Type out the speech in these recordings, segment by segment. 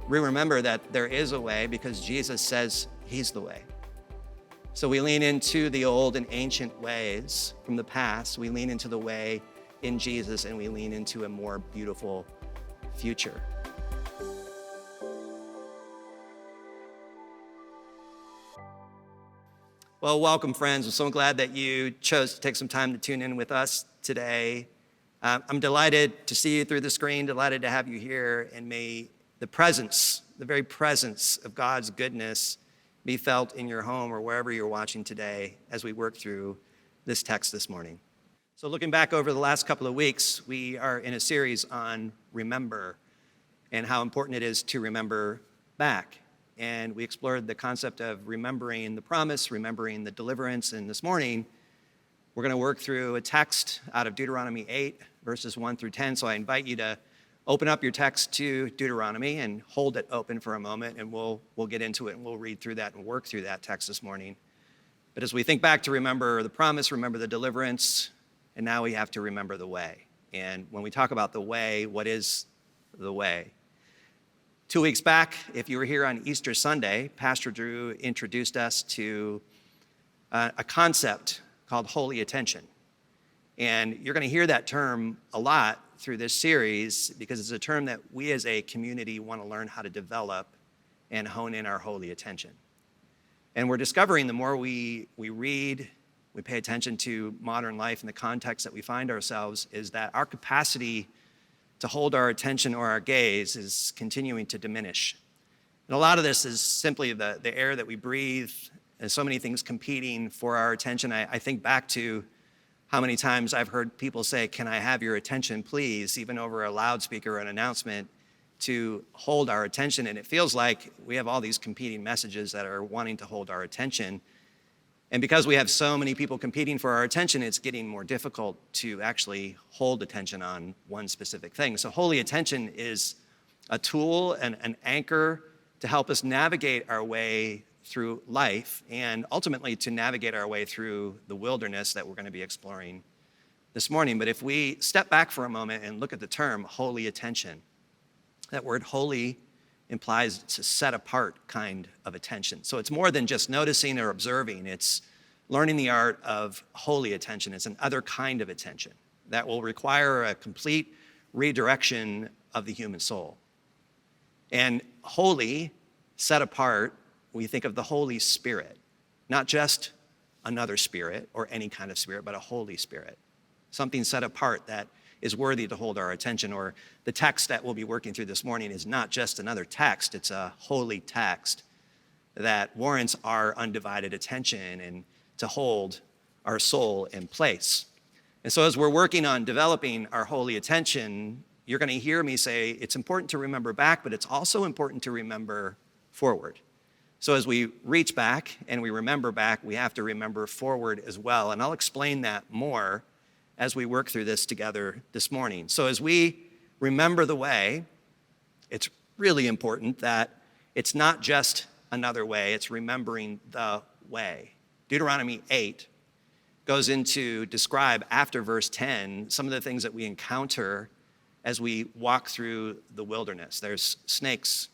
We remember that there is a way because Jesus says he's the way. So we lean into the old and ancient ways from the past. We lean into the way in Jesus, and we lean into a more beautiful future. Well, welcome, friends. I'm so glad that you chose to take some time to tune in with us today. I'm delighted to see you through the screen, delighted to have you here, and may the presence, the very presence of God's goodness be felt in your home or wherever you're watching today as we work through this text this morning. So looking back over the last couple of weeks, we are in a series on remember and how important it is to remember back. And we explored the concept of remembering the promise, remembering the deliverance. And this morning, we're going to work through a text out of Deuteronomy 8, verses 1 through 10. So I invite you to open up your text to Deuteronomy and hold it open for a moment, and we'll get into it, and we'll read through that and work through that text this morning. But as we think back to remember the promise, remember the deliverance, and now we have to remember the way. And when we talk about the way, what is the way? 2 weeks back, if you were here on Easter Sunday, Pastor Drew introduced us to a concept called holy attention. And you're going to hear that term a lot through this series because it's a term that we as a community want to learn how to develop and hone in our holy attention. And we're discovering the more we read, we pay attention to modern life and the context that we find ourselves, is that our capacity to hold our attention or our gaze is continuing to diminish. And a lot of this is simply the air that we breathe, and so many things competing for our attention. I think back to how many times I've heard people say, "Can I have your attention, please?" even over a loudspeaker or an announcement to hold our attention. And it feels like we have all these competing messages that are wanting to hold our attention. And because we have so many people competing for our attention, it's getting more difficult to actually hold attention on one specific thing. So holy attention is a tool and an anchor to help us navigate our way through life, and ultimately to navigate our way through the wilderness that we're going to be exploring this morning. But if we step back for a moment and look at the term holy attention, that word holy implies it's a set apart kind of attention. So it's more than just noticing or observing. It's learning the art of holy attention. It's an other kind of attention that will require a complete redirection of the human soul. And holy, set apart, we think of the Holy Spirit, not just another spirit or any kind of spirit, but a Holy Spirit, something set apart that is worthy to hold our attention. Or the text that we'll be working through this morning is not just another text, it's a holy text that warrants our undivided attention and to hold our soul in place. And so as we're working on developing our holy attention, you're going to hear me say it's important to remember back, but it's also important to remember forward. So as we reach back and we remember back, we have to remember forward as well. And I'll explain that more as we work through this together this morning. So as we remember the way, it's really important that it's not just another way, it's remembering the way. Deuteronomy 8 goes into describe, after verse 10, some of the things that we encounter as we walk through the wilderness. There's snakes,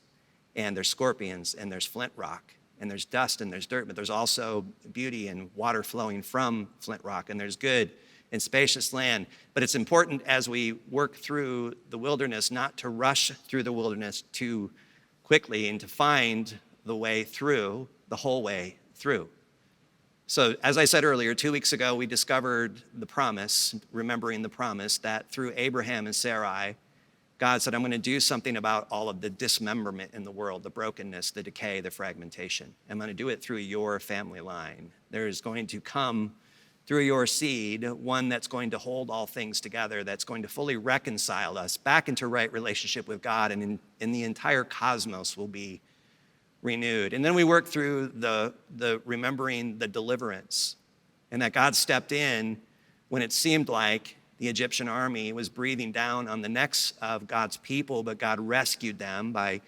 and there's scorpions, and there's flint rock, and there's dust, and there's dirt, but there's also beauty and water flowing from flint rock, and there's good and spacious land. But it's important as we work through the wilderness not to rush through the wilderness too quickly and to find the way through, the whole way through. So as I said earlier, 2 weeks ago, we discovered the promise, remembering the promise that through Abraham and Sarai, God said, I'm going to do something about all of the dismemberment in the world, the brokenness, the decay, the fragmentation. I'm going to do it through your family line. There is going to come through your seed one that's going to hold all things together, that's going to fully reconcile us back into right relationship with God, and in the entire cosmos will be renewed. And then we work through the remembering the deliverance, and that God stepped in when it seemed like the Egyptian army was breathing down on the necks of God's people, but God rescued them by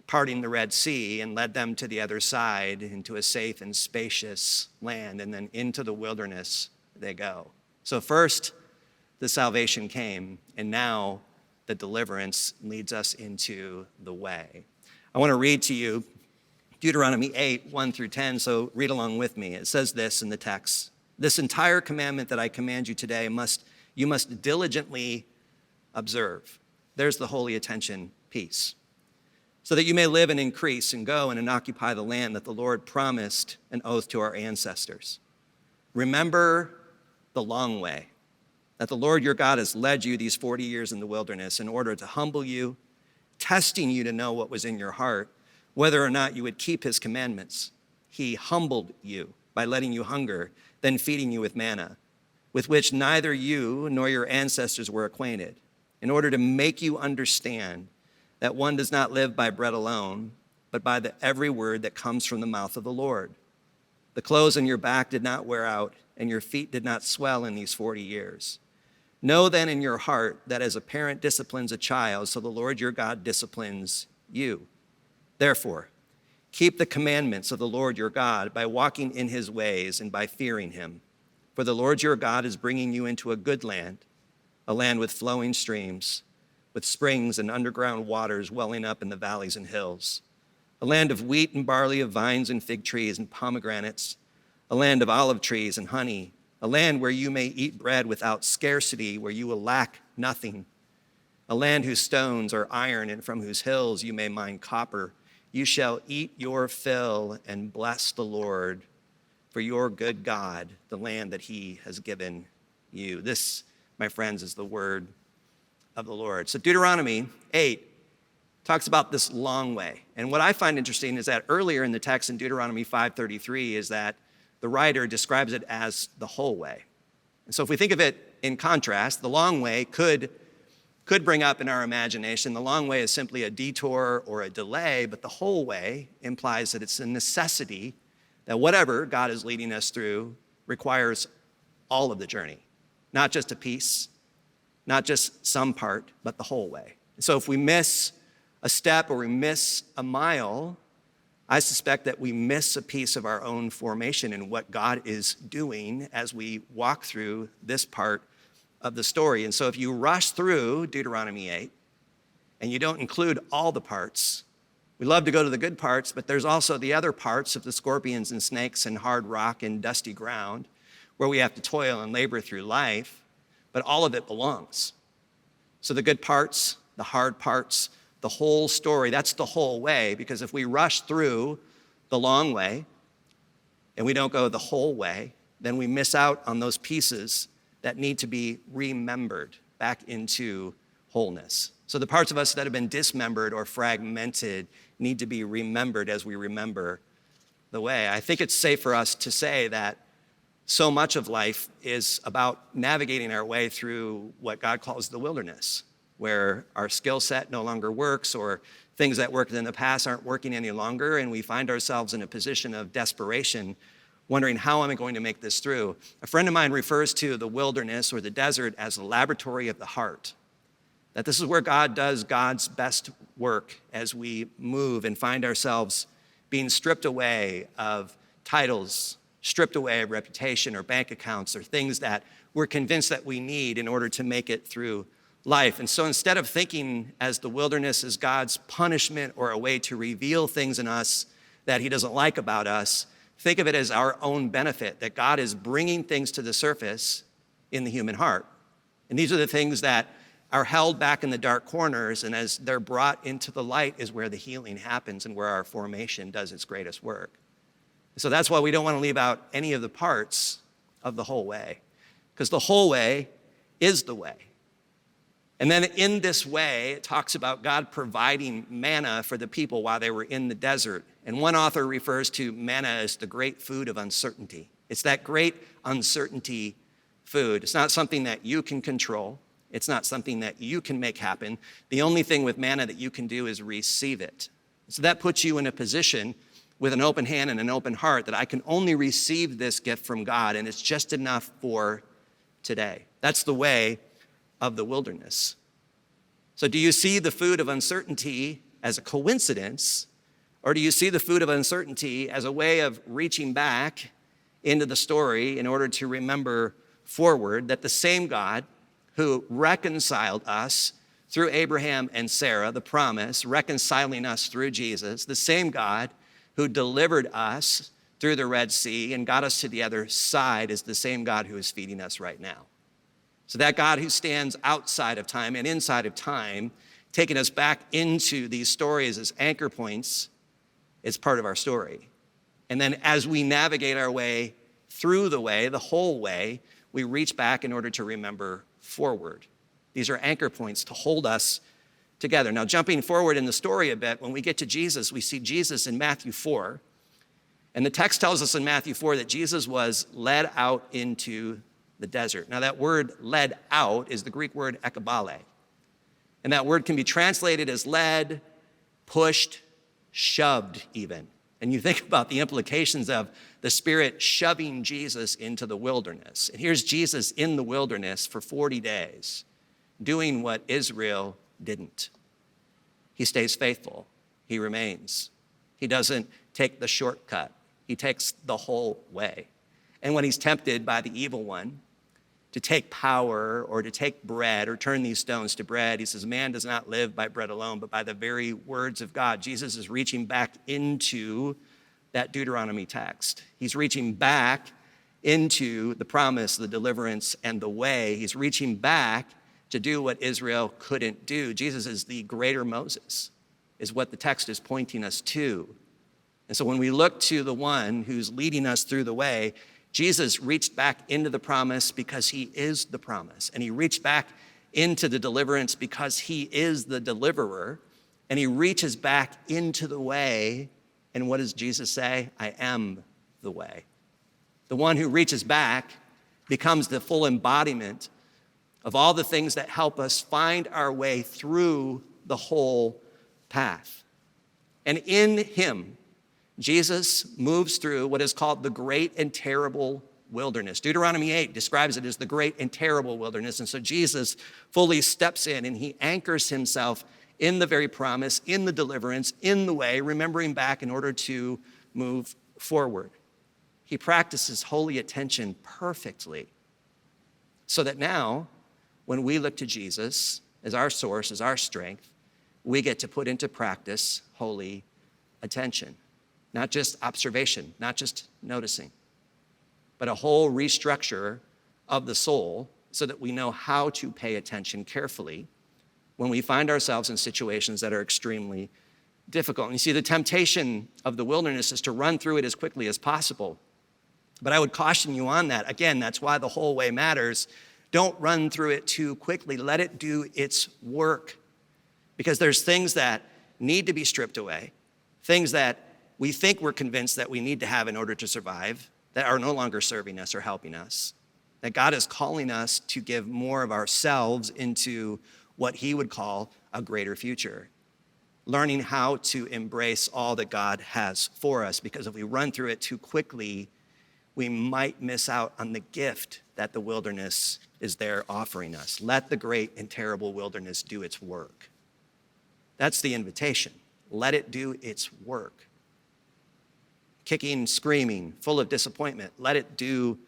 parting the Red Sea and led them to the other side into a safe and spacious land, and then into the wilderness they go. So first, the salvation came, and now the deliverance leads us into the way. I want to read to you Deuteronomy 8, 1 through 10, so read along with me. It says this in the text: "This entire commandment that I command you today you must diligently observe." There's the holy attention piece. "So that you may live and increase and go and occupy the land that the Lord promised an oath to our ancestors. Remember the long way that the Lord your God has led you these 40 years in the wilderness in order to humble you, testing you to know what was in your heart, whether or not you would keep his commandments. He humbled you by letting you hunger, then feeding you with manna, with which neither you nor your ancestors were acquainted, in order to make you understand that one does not live by bread alone, but by the every word that comes from the mouth of the Lord. The clothes on your back did not wear out, and your feet did not swell in these 40 years. Know then in your heart that as a parent disciplines a child, so the Lord your God disciplines you. Therefore, keep the commandments of the Lord your God by walking in his ways and by fearing him. For the Lord your God is bringing you into a good land, a land with flowing streams, with springs and underground waters welling up in the valleys and hills, a land of wheat and barley, of vines and fig trees and pomegranates, a land of olive trees and honey, a land where you may eat bread without scarcity, where you will lack nothing, a land whose stones are iron and from whose hills you may mine copper. You shall eat your fill and bless the Lord for your good God, the land that he has given you." This, my friends, is the word of the Lord. So Deuteronomy 8 talks about this long way. And what I find interesting is that earlier in the text in Deuteronomy 5:33 is that the writer describes it as the whole way. And so if we think of it in contrast, the long way could bring up in our imagination, the long way is simply a detour or a delay, but the whole way implies that it's a necessity that whatever God is leading us through requires all of the journey, not just a piece, not just some part, but the whole way. So if we miss a step or we miss a mile, I suspect that we miss a piece of our own formation and what God is doing as we walk through this part of the story. And so if you rush through Deuteronomy 8 and you don't include all the parts, we love to go to the good parts, but there's also the other parts of the scorpions and snakes and hard rock and dusty ground where we have to toil and labor through life, but all of it belongs. So the good parts, the hard parts, the whole story, that's the whole way, because if we rush through the long way and we don't go the whole way, then we miss out on those pieces that need to be remembered back into wholeness. So the parts of us that have been dismembered or fragmented need to be remembered as we remember the way. I think it's safe for us to say that so much of life is about navigating our way through what God calls the wilderness, where our skill set no longer works or things that worked in the past aren't working any longer, and we find ourselves in a position of desperation, wondering, how am I going to make this through? A friend of mine refers to the wilderness or the desert as the laboratory of the heart, that this is where God does God's best work as we move and find ourselves being stripped away of titles, stripped away of reputation or bank accounts or things that we're convinced that we need in order to make it through life. And so instead of thinking as the wilderness is God's punishment or a way to reveal things in us that he doesn't like about us, think of it as our own benefit, that God is bringing things to the surface in the human heart. And these are the things that are held back in the dark corners, and as they're brought into the light is where the healing happens and where our formation does its greatest work. So that's why we don't want to leave out any of the parts of the whole way, because the whole way is the way. And then in this way, it talks about God providing manna for the people while they were in the desert. And one author refers to manna as the great food of uncertainty. It's that great uncertainty food. It's not something that you can control. It's not something that you can make happen. The only thing with manna that you can do is receive it. So that puts you in a position with an open hand and an open heart that I can only receive this gift from God, and it's just enough for today. That's the way of the wilderness. So do you see the food of uncertainty as a coincidence, or do you see the food of uncertainty as a way of reaching back into the story in order to remember forward that the same God who reconciled us through Abraham and Sarah, the promise, reconciling us through Jesus, the same God who delivered us through the Red Sea and got us to the other side is the same God who is feeding us right now. So that God who stands outside of time and inside of time, taking us back into these stories as anchor points, is part of our story. And then as we navigate our way through the way, the whole way, we reach back in order to remember forward. These are anchor points to hold us together. Now, jumping forward in the story a bit, when we get to Jesus, we see Jesus in Matthew 4. And the text tells us in Matthew 4 that Jesus was led out into the desert. Now, that word led out is the Greek word ekabale. And that word can be translated as led, pushed, shoved even. And you think about the implications of the Spirit shoving Jesus into the wilderness. And here's Jesus in the wilderness for 40 days, doing what Israel didn't. He stays faithful. He remains. He doesn't take the shortcut. He takes the whole way. And when he's tempted by the evil one to take power or to take bread or turn these stones to bread, he says, man does not live by bread alone, but by the very words of God. Jesus is reaching back into that Deuteronomy text. He's reaching back into the promise, the deliverance, and the way. He's reaching back to do what Israel couldn't do. Jesus is the greater Moses, is what the text is pointing us to. And so when we look to the one who's leading us through the way, Jesus reached back into the promise because he is the promise. And he reached back into the deliverance because he is the deliverer. And he reaches back into the way. And what does Jesus say? I am the way. The one who reaches back becomes the full embodiment of all the things that help us find our way through the whole path. And in him, Jesus moves through what is called the great and terrible wilderness. Deuteronomy 8 describes it as the great and terrible wilderness. And so Jesus fully steps in and he anchors himself in the very promise, in the deliverance, in the way, remembering back in order to move forward. He practices holy attention perfectly so that now, when we look to Jesus as our source, as our strength, we get to put into practice holy attention. Not just observation, not just noticing, but a whole restructure of the soul so that we know how to pay attention carefully when we find ourselves in situations that are extremely difficult. And you see, the temptation of the wilderness is to run through it as quickly as possible. But I would caution you on that. Again, that's why the whole way matters. Don't run through it too quickly. Let it do its work. Because there's things that need to be stripped away, things that we think we're convinced that we need to have in order to survive, that are no longer serving us or helping us. That God is calling us to give more of ourselves into what he would call a greater future. Learning how to embrace all that God has for us, because if we run through it too quickly, we might miss out on the gift that the wilderness is there offering us. Let the great and terrible wilderness do its work. That's the invitation. Let it do its work. Kicking, screaming, full of disappointment. Let it do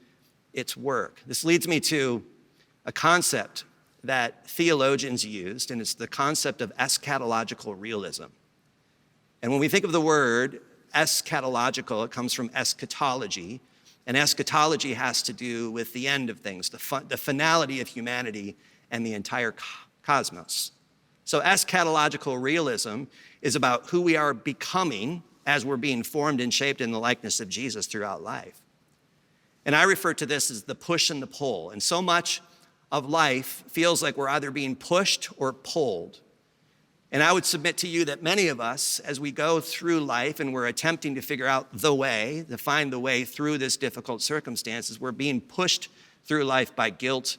its work. This leads me to a concept that theologians used, and it's the concept of eschatological realism. And when we think of the word eschatological, it comes from eschatology, and eschatology has to do with the end of things, the finality of humanity and the entire cosmos. So eschatological realism is about who we are becoming as we're being formed and shaped in the likeness of Jesus throughout life. And I refer to this as the push and the pull. And so much of life feels like we're either being pushed or pulled. And I would submit to you that many of us, as we go through life and we're attempting to figure out the way, to find the way through this difficult circumstances, we're being pushed through life by guilt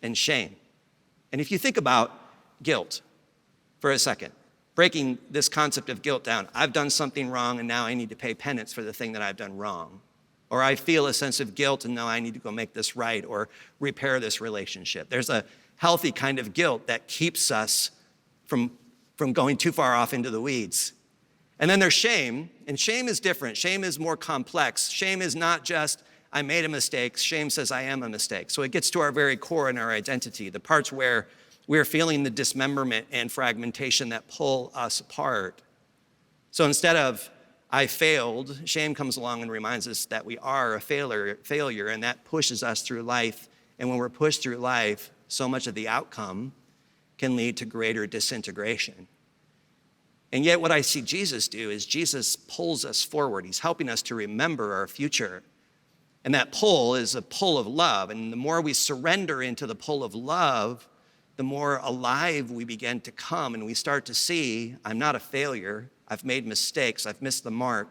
and shame. And if you think about guilt for a second, breaking this concept of guilt down. I've done something wrong and now I need to pay penance for the thing that I've done wrong. Or I feel a sense of guilt and now I need to go make this right or repair this relationship. There's a healthy kind of guilt that keeps us from going too far off into the weeds. And then there's shame, and shame is different. Shame is more complex. Shame is not just, I made a mistake. Shame says I am a mistake. So it gets to our very core and our identity, the parts where We're feeling the dismemberment and fragmentation that pull us apart. So instead of, I failed, shame comes along and reminds us that we are a failure, and that pushes us through life. And when we're pushed through life, so much of the outcome can lead to greater disintegration. And yet what I see Jesus do is Jesus pulls us forward. He's helping us to remember our future. And that pull is a pull of love. And the more we surrender into the pull of love, the more alive we begin to come, and we start to see, I'm not a failure. I've made mistakes. I've missed the mark.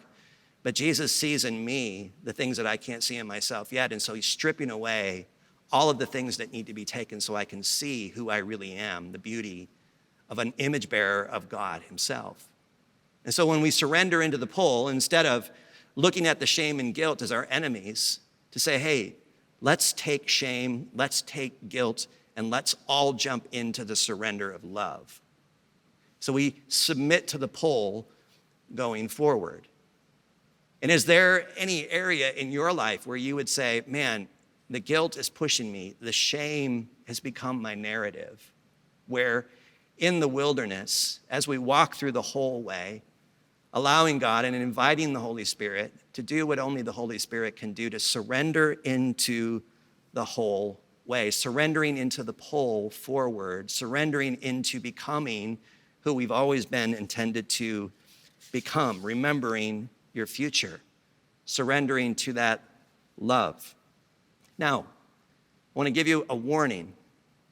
But Jesus sees in me the things that I can't see in myself yet. And so he's stripping away all of the things that need to be taken so I can see who I really am, the beauty of an image bearer of God himself. And so when we surrender into the pull, instead of looking at the shame and guilt as our enemies, to say, hey, let's take shame, let's take guilt, and let's all jump into the surrender of love. So we submit to the pull going forward. And is there any area in your life where you would say, man, the guilt is pushing me, the shame has become my narrative, where in the wilderness, as we walk through the whole way, allowing God and inviting the Holy Spirit to do what only the Holy Spirit can do, to surrender into the whole way, surrendering into the pull forward, surrendering into becoming who we've always been intended to become, remembering your future, surrendering to that love. Now, I want to give you a warning.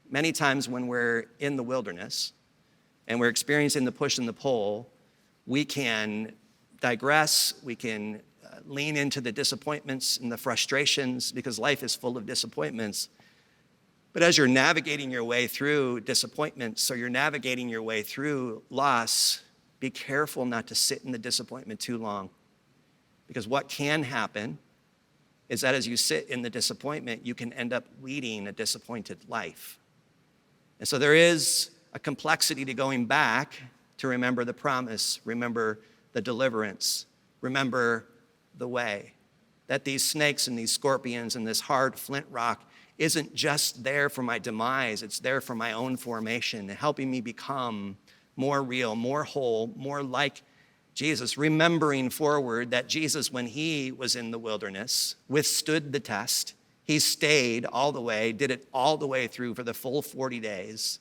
Many times when we're in the wilderness and we're experiencing the push and the pull, we can digress, we can lean into the disappointments and the frustrations, because life is full of disappointments. But as you're navigating your way through disappointments, or you're navigating your way through loss, be careful not to sit in the disappointment too long. Because what can happen is that as you sit in the disappointment, you can end up leading a disappointed life. And so there is a complexity to going back to remember the promise, remember the deliverance, remember the way. That these snakes and these scorpions and this hard flint rock isn't just there for my demise, it's there for my own formation, helping me become more real, more whole, more like Jesus, remembering forward that Jesus, when he was in the wilderness, withstood the test. He stayed all the way, did it all the way through for the full 40 days.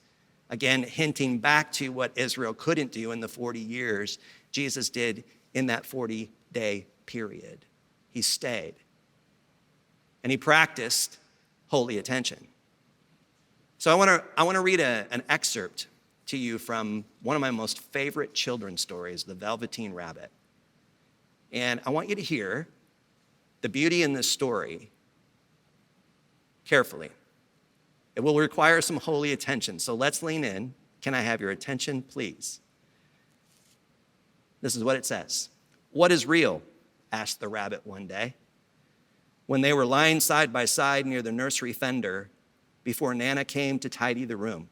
Again, hinting back to what Israel couldn't do in the 40 years, Jesus did in that 40-day period. He stayed. And he practiced holy attention. So I want to read an excerpt to you from one of my most favorite children's stories, The Velveteen Rabbit. And I want you to hear the beauty in this story carefully. It will require some holy attention, so let's lean in. Can I have your attention, please? This is what it says. "What is real?" asked the rabbit one day, when they were lying side by side near the nursery fender before Nana came to tidy the room.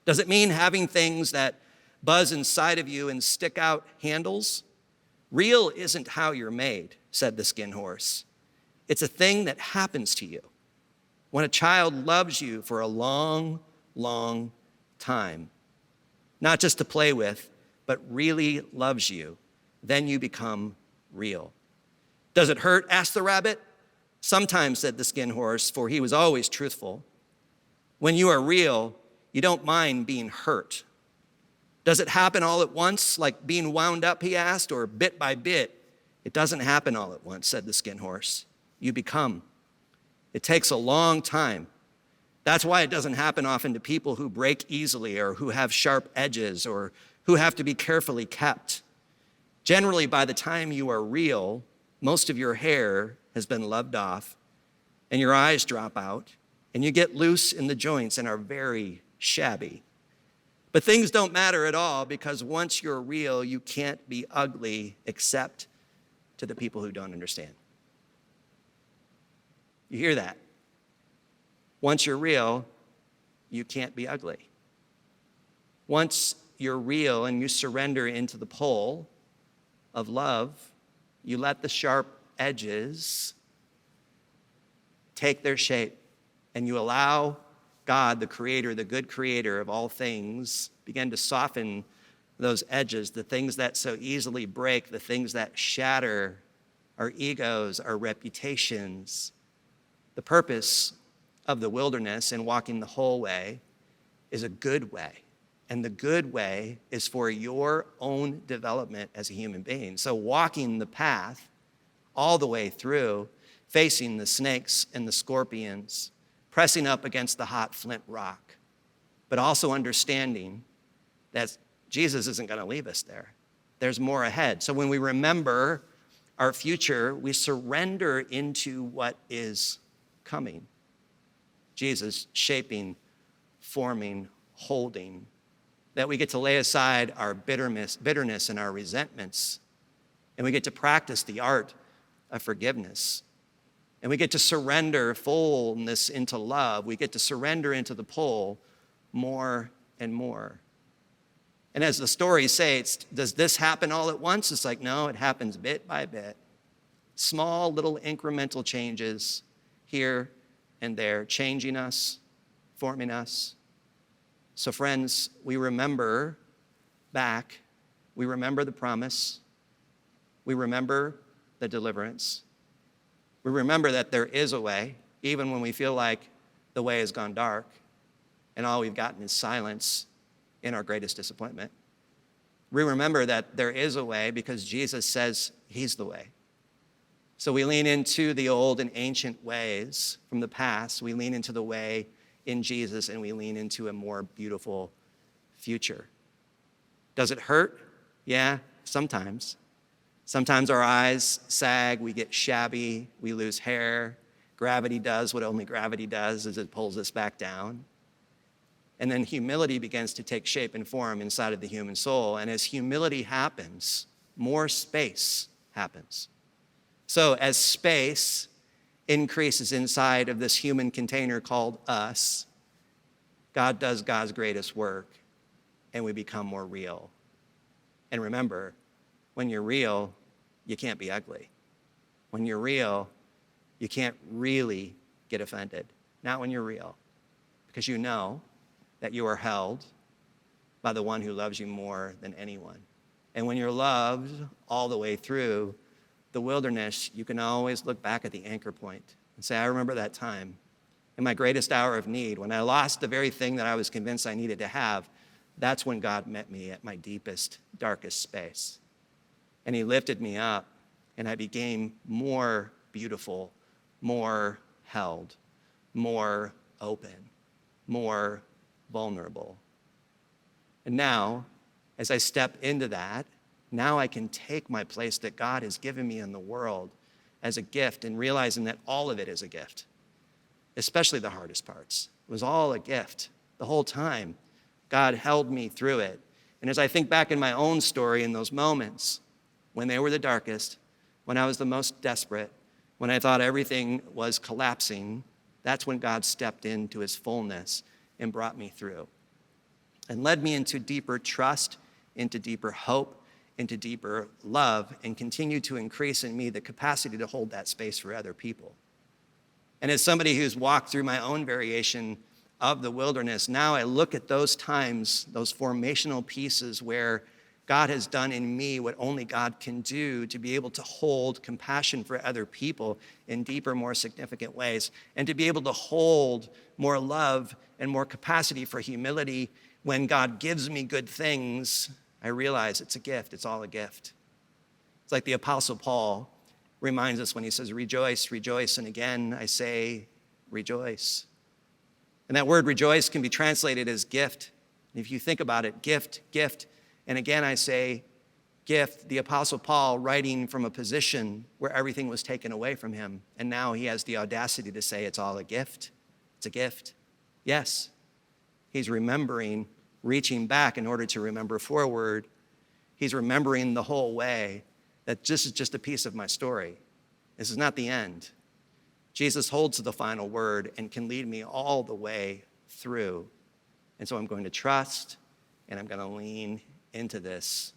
"Does it mean having things that buzz inside of you and stick out handles? Real isn't how you're made," said the skin horse. "It's a thing that happens to you. When a child loves you for a long, long time, not just to play with, but really loves you, then you become real." "Does it hurt?" asked the rabbit. "Sometimes," said the skin horse, for he was always truthful. "When you are real, you don't mind being hurt." "Does it happen all at once, like being wound up?" he asked, "or bit by bit?" "It doesn't happen all at once," said the skin horse. "You become. It takes a long time. That's why it doesn't happen often to people who break easily, or who have sharp edges, or who have to be carefully kept. Generally, by the time you are real, most of your hair has been loved off, and your eyes drop out, and you get loose in the joints and are very shabby. But things don't matter at all, because once you're real, you can't be ugly except to the people who don't understand." You hear that? Once you're real, you can't be ugly. Once you're real and you surrender into the pull of love, you let the sharp edges take their shape, and you allow God, the creator, the good creator of all things, began to soften those edges, the things that so easily break, the things that shatter our egos, our reputations. The purpose of the wilderness and walking the whole way is a good way. And the good way is for your own development as a human being. So walking the path all the way through, facing the snakes and the scorpions, pressing up against the hot flint rock, but also understanding that Jesus isn't going to leave us there. There's more ahead. So when we remember our future, we surrender into what is coming. Jesus shaping, forming, holding, that we get to lay aside our bitterness and our resentments, and we get to practice the art of forgiveness. And we get to surrender fullness into love. We get to surrender into the pull more and more. And as the stories say, does this happen all at once? It's like, no, it happens bit by bit. Small little incremental changes here and there, changing us, forming us. So friends, we remember back. We remember the promise. We remember the deliverance. We remember that there is a way, even when we feel like the way has gone dark and all we've gotten is silence in our greatest disappointment. We remember that there is a way because Jesus says he's the way. So we lean into the old and ancient ways from the past. We lean into the way in Jesus, and we lean into a more beautiful future. Does it hurt? Yeah, sometimes. Sometimes our eyes sag, we get shabby, we lose hair. Gravity does what only gravity does, is it pulls us back down. And then humility begins to take shape and form inside of the human soul. And as humility happens, more space happens. So as space increases inside of this human container called us, God does God's greatest work, and we become more real. And remember, when you're real, you can't be ugly. When you're real, you can't really get offended. Not when you're real, because you know that you are held by the one who loves you more than anyone. And when you're loved all the way through the wilderness, you can always look back at the anchor point and say, I remember that time in my greatest hour of need, when I lost the very thing that I was convinced I needed to have. That's when God met me at my deepest, darkest space. And he lifted me up, and I became more beautiful, more held, more open, more vulnerable. And now, as I step into that, now I can take my place that God has given me in the world as a gift, and realizing that all of it is a gift, especially the hardest parts. It was all a gift the whole time. God held me through it. And as I think back in my own story in those moments, when they were the darkest, when I was the most desperate, when I thought everything was collapsing, that's when God stepped into his fullness and brought me through and led me into deeper trust, into deeper hope, into deeper love, and continued to increase in me the capacity to hold that space for other people. And as somebody who's walked through my own variation of the wilderness, now I look at those times, those formational pieces where God has done in me what only God can do, to be able to hold compassion for other people in deeper, more significant ways, and to be able to hold more love and more capacity for humility. When God gives me good things, I realize it's a gift. It's all a gift. It's like the Apostle Paul reminds us when he says, rejoice, rejoice. And again, I say, rejoice. And that word rejoice can be translated as gift. And if you think about it, gift, gift. And again, I say gift. The Apostle Paul, writing from a position where everything was taken away from him. And now he has the audacity to say it's all a gift. It's a gift. Yes, he's remembering, reaching back in order to remember forward. He's remembering the whole way, that this is just a piece of my story. This is not the end. Jesus holds the final word and can lead me all the way through. And so I'm going to trust, and I'm going to lean into this,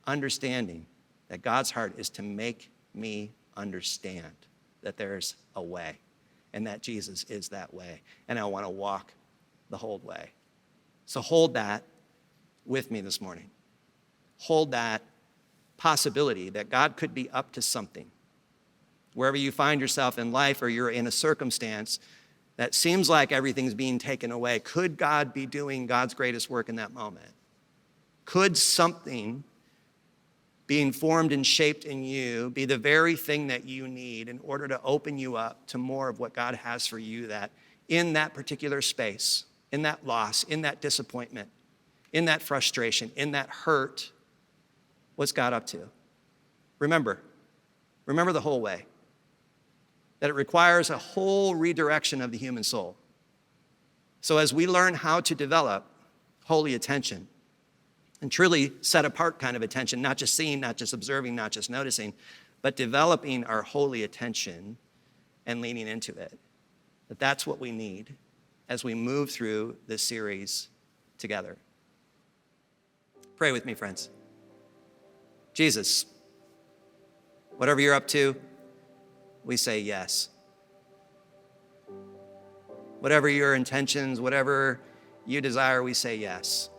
understanding that God's heart is to make me understand that there's a way. and that Jesus is that way. And I want to walk the whole way. So hold that with me this morning. Hold that possibility that God could be up to something. Wherever you find yourself in life, or you're in a circumstance that seems like everything's being taken away, could God be doing God's greatest work in that moment? Could something being formed and shaped in you be the very thing that you need in order to open you up to more of what God has for you, that in that particular space, in that loss, in that disappointment, in that frustration, in that hurt, what's God up to? Remember the whole way, that it requires a whole redirection of the human soul. So as we learn how to develop holy attention, and truly set apart kind of attention, not just seeing, not just observing, not just noticing, but developing our holy attention and leaning into it, that's what we need as we move through this series together. Pray with me, friends. Jesus, whatever you're up to, we say yes. Whatever your intentions, whatever you desire, we say yes.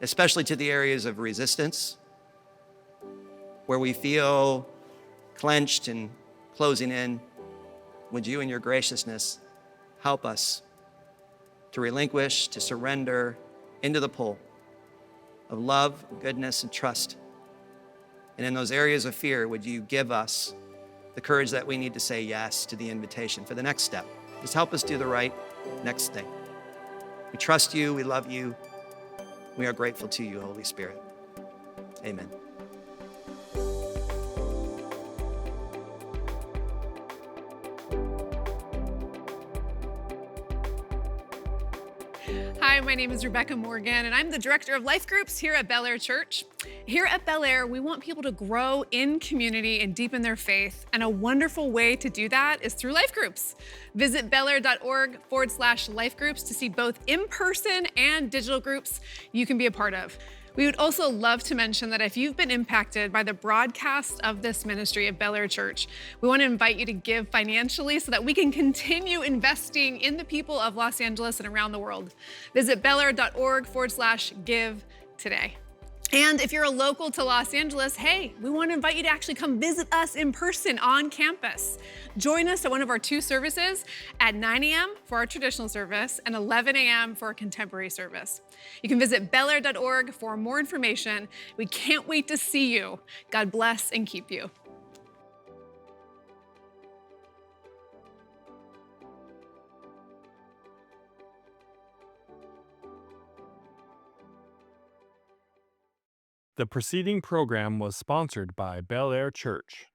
Especially to the areas of resistance, where we feel clenched and closing in. Would you in your graciousness help us to relinquish, to surrender into the pull of love, goodness, and trust. And in those areas of fear, would you give us the courage that we need to say yes to the invitation for the next step? Just help us do the right next thing. We trust you, we love you. We are grateful to you, Holy Spirit. Amen. Hi, my name is Rebecca Morgan, and I'm the Director of Life Groups here at Bel Air Church. Here at Bel Air, we want people to grow in community and deepen their faith, and a wonderful way to do that is through life groups. Visit belair.org/life groups to see both in-person and digital groups you can be a part of. We would also love to mention that if you've been impacted by the broadcast of this ministry at Bel Air Church, we want to invite you to give financially so that we can continue investing in the people of Los Angeles and around the world. Visit belair.org/give today. And if you're a local to Los Angeles, hey, we want to invite you to actually come visit us in person on campus. Join us at one of our 2 services at 9 a.m. for our traditional service and 11 a.m. for our contemporary service. You can visit belair.org for more information. We can't wait to see you. God bless and keep you. The preceding program was sponsored by Bel Air Church.